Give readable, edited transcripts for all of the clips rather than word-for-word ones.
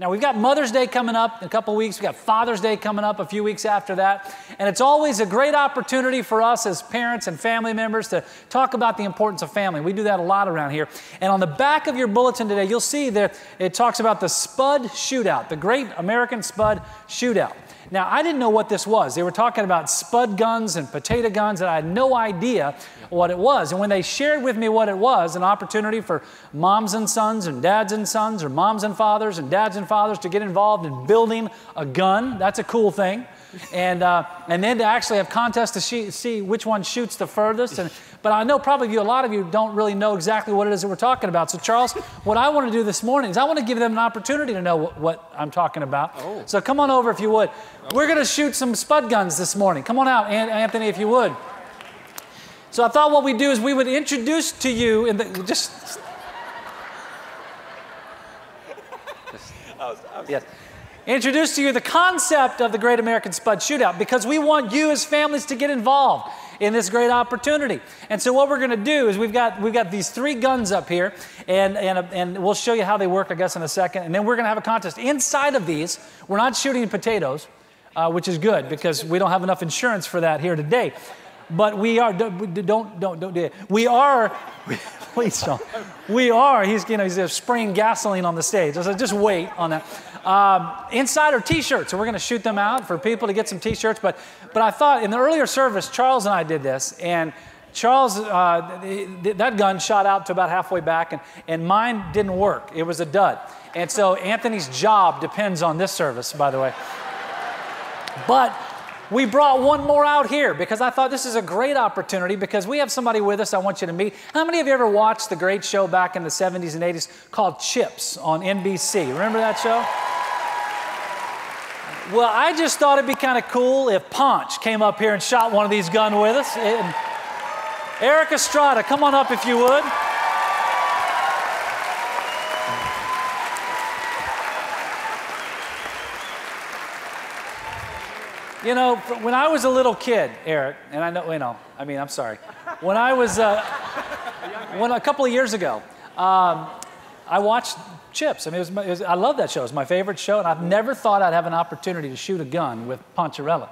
Now, we've got Mother's Day coming up in a couple weeks. We've got Father's Day coming up a few weeks after that. And it's always a great opportunity for us as parents and family members to talk about the importance of family. We do that a lot around here. And on the back of your bulletin today, you'll see that it talks about the Spud Shootout, the Great American Spud Shootout. Now, I didn't know what this was. They were talking about spud guns and potato guns, and I had no idea what it was. And when they shared with me what it was, an opportunity for moms and sons and dads and sons, or moms and fathers and dads and fathers to get involved in building a gun, that's a cool thing. And then to actually have contests to see which one shoots the furthest. But I know probably a lot of you don't really know exactly what it is that we're talking about. So Charles, what I want to do this morning is I want to give them an opportunity to know what I'm talking about. Oh. So come on over if you would. Okay. We're going to shoot some spud guns this morning. Come on out, Anthony, if you would. So I thought what we'd do is we would introduce to you, yes. Introduce to you the concept of the Great American Spud Shootout, because we want you as families to get involved in this great opportunity. And so what we're going to do is we've got these 3 guns up here, and we'll show you how they work, I guess, in a second. And then we're going to have a contest. Inside of these, we're not shooting potatoes, which is good because we don't have enough insurance for that here today. But we are, don't do it. We are, please don't. We are, he's spraying gasoline on the stage. So just wait on that. Inside are T-shirts, so we're going to shoot them out for people to get some T-shirts. But I thought in the earlier service, Charles and I did this, and Charles, that gun shot out to about halfway back, and mine didn't work. It was a dud. And so Anthony's job depends on this service, by the way. But we brought one more out here because I thought this is a great opportunity because we have somebody with us I want you to meet. How many of you ever watched the great show back in the 70s and 80s called Chips on NBC? Remember that show? Well, I just thought it'd be kind of cool if Ponch came up here and shot one of these guns with us. Erik Estrada, come on up if you would. You know, when I was a little kid, Erik, and I'm sorry. When I was, a couple of years ago, I watched Chips. I mean, I love that show. It was my favorite show, and I've never thought I'd have an opportunity to shoot a gun with Poncharella.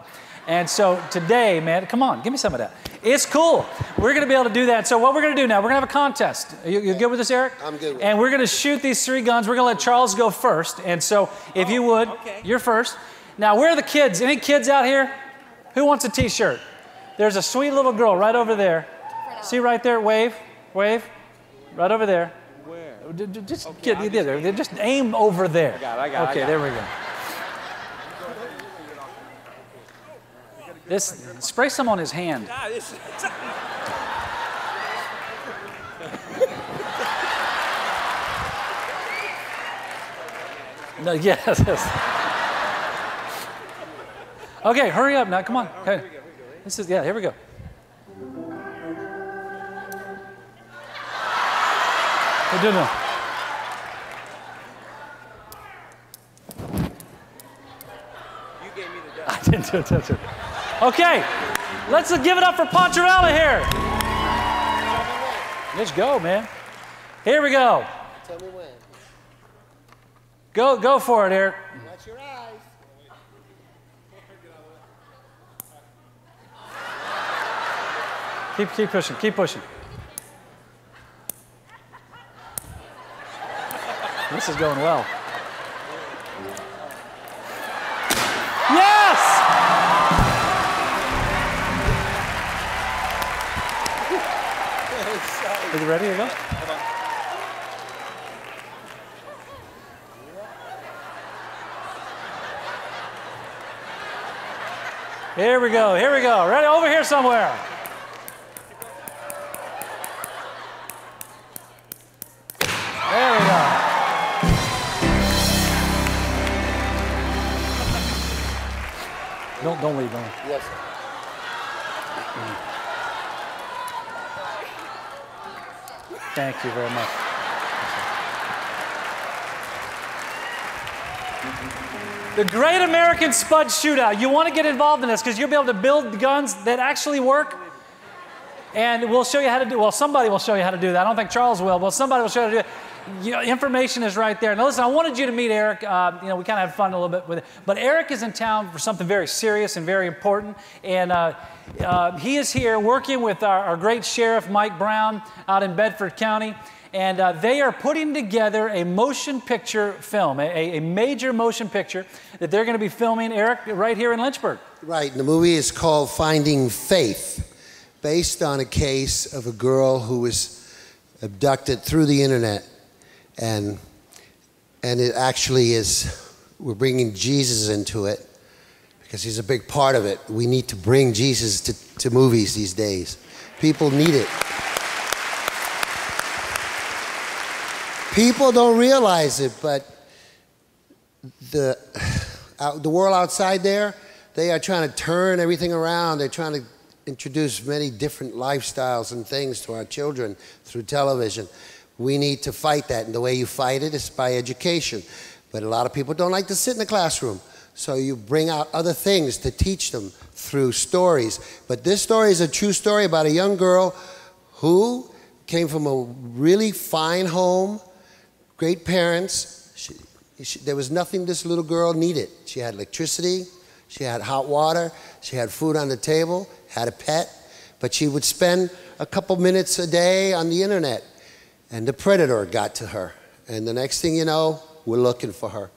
And so today, man, come on, give me some of that. It's cool. We're going to be able to do that. So what we're going to do now, we're going to have a contest. You good with this, Erik? I'm good with it. And we're going to shoot these 3 guns. We're going to let Charles go first. And so if you would, you're first. Now, where are the kids? Any kids out here? Who wants a T-shirt? There's a sweet little girl right over there. See right there? Wave. Wave. Right over there. Where? Just just aim over there. I got it. Okay, there we go. Spray some on his hand. No, yes. Okay, hurry up now. Come on. Okay. Here we go. We're doing it. You gave me the I didn't do it. Okay, let's give it up for Poncharella here. Let's go, man. Here we go. Tell me when. Go for it, Erik. Watch your eyes. Keep pushing, keep pushing. This is going well. Yes! Are you ready to go? Here we go, here we go. Ready? Over here somewhere. There we go. Don't leave, don't leave. Yes, sir. Thank you very much. The Great American Spud Shootout. You want to get involved in this because you'll be able to build guns that actually work. And we'll show you how to do, well, somebody will show you how to do that. I don't think Charles will, but somebody will show you how to do it. information is right there. Now listen, I wanted you to meet Erik. We kind of had fun a little bit with it. But Erik is in town for something very serious and very important. And he is here working with our great sheriff, Mike Brown, out in Bedford County. And they are putting together a motion picture film, a major motion picture that they're going to be filming, Erik, right here in Lynchburg. Right, and the movie is called Finding Faith, based on a case of a girl who was abducted through the internet. And it actually is, we're bringing Jesus into it because he's a big part of it. We need to bring Jesus to movies these days. People need it. People don't realize it, but the world outside there, they are trying to turn everything around. They're trying to introduce many different lifestyles and things to our children through television. We need to fight that, and the way you fight it is by education. But a lot of people don't like to sit in the classroom, so you bring out other things to teach them through stories. But this story is a true story about a young girl who came from a really fine home, great parents. There was nothing this little girl needed. She had electricity, she had hot water, she had food on the table, had a pet, but she would spend a couple minutes a day on the internet. And the predator got to her. And the next thing you know, we're looking for her.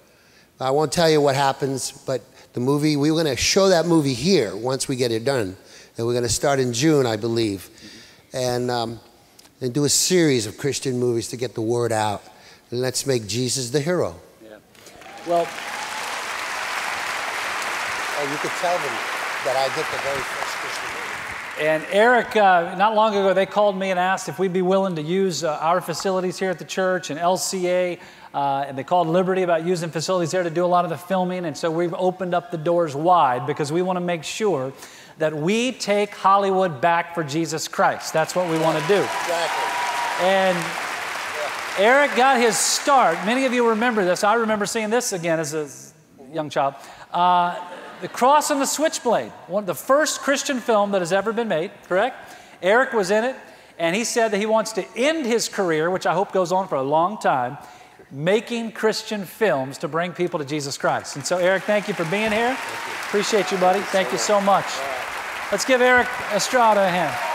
I won't tell you what happens, but the movie, we're going to show that movie here once we get it done. And we're going to start in June, I believe. And do a series of Christian movies to get the word out. And let's make Jesus the hero. Yeah. Well, and you could tell them that I did the very first Christian movie. And Erik, not long ago, they called me and asked if we'd be willing to use our facilities here at the church and LCA. And they called Liberty about using facilities there to do a lot of the filming. And so we've opened up the doors wide because we want to make sure that we take Hollywood back for Jesus Christ. That's what we want to do. Exactly. And Erik got his start. Many of you remember this. I remember seeing this again as a young child. The Cross and the Switchblade, the first Christian film that has ever been made, correct? Erik was in it, and he said that he wants to end his career, which I hope goes on for a long time, making Christian films to bring people to Jesus Christ. And so, Erik, thank you for being here. Appreciate you, buddy. Thank you so much. Let's give Erik Estrada a hand.